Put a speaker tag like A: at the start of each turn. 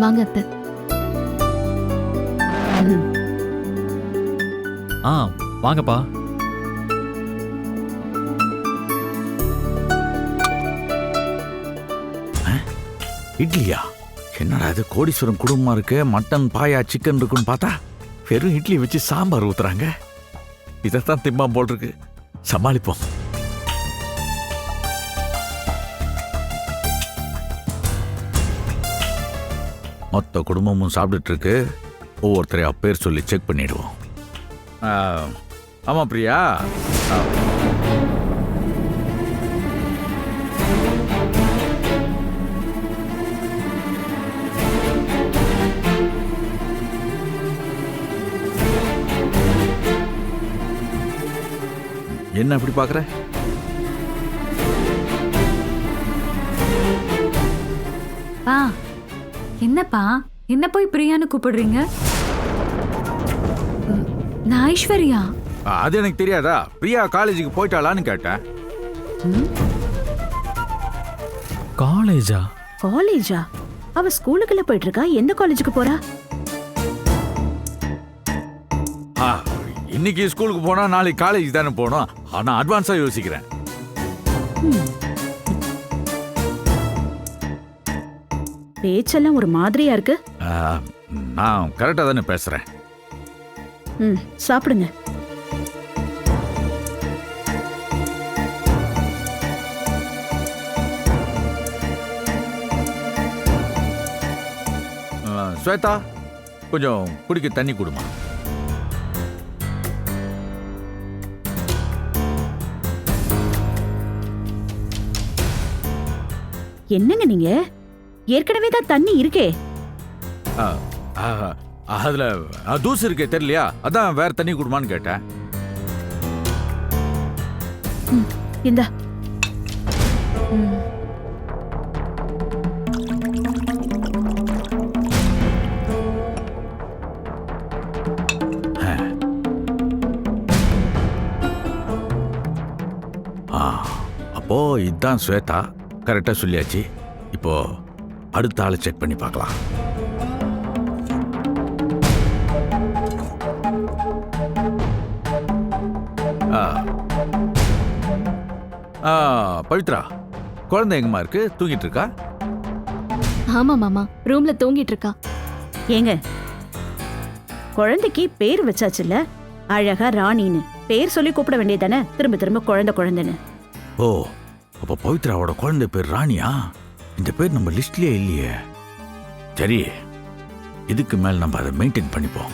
A: வாங்க அத்தை.
B: வாங்கப்பா.
C: இட்லியா? என்னடா இது கோடீஸ்வரம் குடும்பமா இருக்கு, மட்டன் பாயா சிக்கன் இருக்குன்னு பார்த்தா வெறும் இட்லி வச்சு சாம்பார் ஊத்துறாங்க. இதைத்தான் திம்பாம் போல் இருக்கு. சமாளிப்போம். மொத்த குடும்பமும் சாப்பிட்டுட்டு இருக்கு. ஒவ்வொருத்தரையா பேர் சொல்லி செக் பண்ணிடுவோம். ஆமா பிரியா. என்ன அப்படி பாக்குற?
D: பா, என்னப்பா என்ன போய் பிரியான்னு கூப்பிடுறீங்க? நான் ஐஸ்வர்யா.
C: அது எனக்கு தெரியாதா? பிரியா காலேஜுக்கு போயிட்டாளான்னு கேட்டேன்.
B: காலேஜா?
E: காலேஜா? அவ ஸ்கூலுக்குள்ள போயிட்டு இருக்கா. எந்த காலேஜுக்கு போறா?
C: இன்னைக்கு ஸ்கூலுக்கு போனா நாளைக்கு காலேஜ் தானே போகணும். ஆனா அட்வான்ஸா யோசிக்கிறேன்.
E: பேச்செல்லாம் ஒரு மாதிரியா இருக்கு.
C: நான் கரெக்டா தானே பேசுறேன்.
E: சாப்பிடுங்க.
C: ஸ்வேதா, கொஞ்சம் குடிக்க தண்ணி கொடுமா.
E: என்னங்க நீங்க? ஏற்கனவே தான் தண்ணி இருக்கே.
C: அதுல தூசு இருக்கே, தெரியலையா? அதான் வேற தண்ணி கொடுமான்னு கேட்டேன்.
E: இந்தா.
C: அப்போ இதுதான் ஸ்வேதா. கரெக்டா சொல்லியாச்சு. இப்போ அடுத்த ஆளை செக் பண்ணி பார்க்கலாம். பவித்ரா, குழந்தை எங்கம்மா இருக்கு? தூங்கிட்டு இருக்கா?
A: ஆமா மாமா, ரூம்ல தூங்கிட்டு இருக்கா.
E: ஏங்க, குழந்தைக்கு பேர் வச்சாச்சுல்ல, அழகா ராணின்னு பேர் சொல்லி கூப்பிட வேண்டியதானே? திரும்ப திரும்ப குழந்தை குழந்தைன்னு.
C: ஓ, அப்ப பவித்ராவோட குழந்தை பேர் ராணியா? இந்த பேர் நம்ம லிஸ்ட்லயே இல்லையே. சரி, இதுக்கு மேல் நம்ம அதை மெயின்டைன் பண்ணிப்போம்.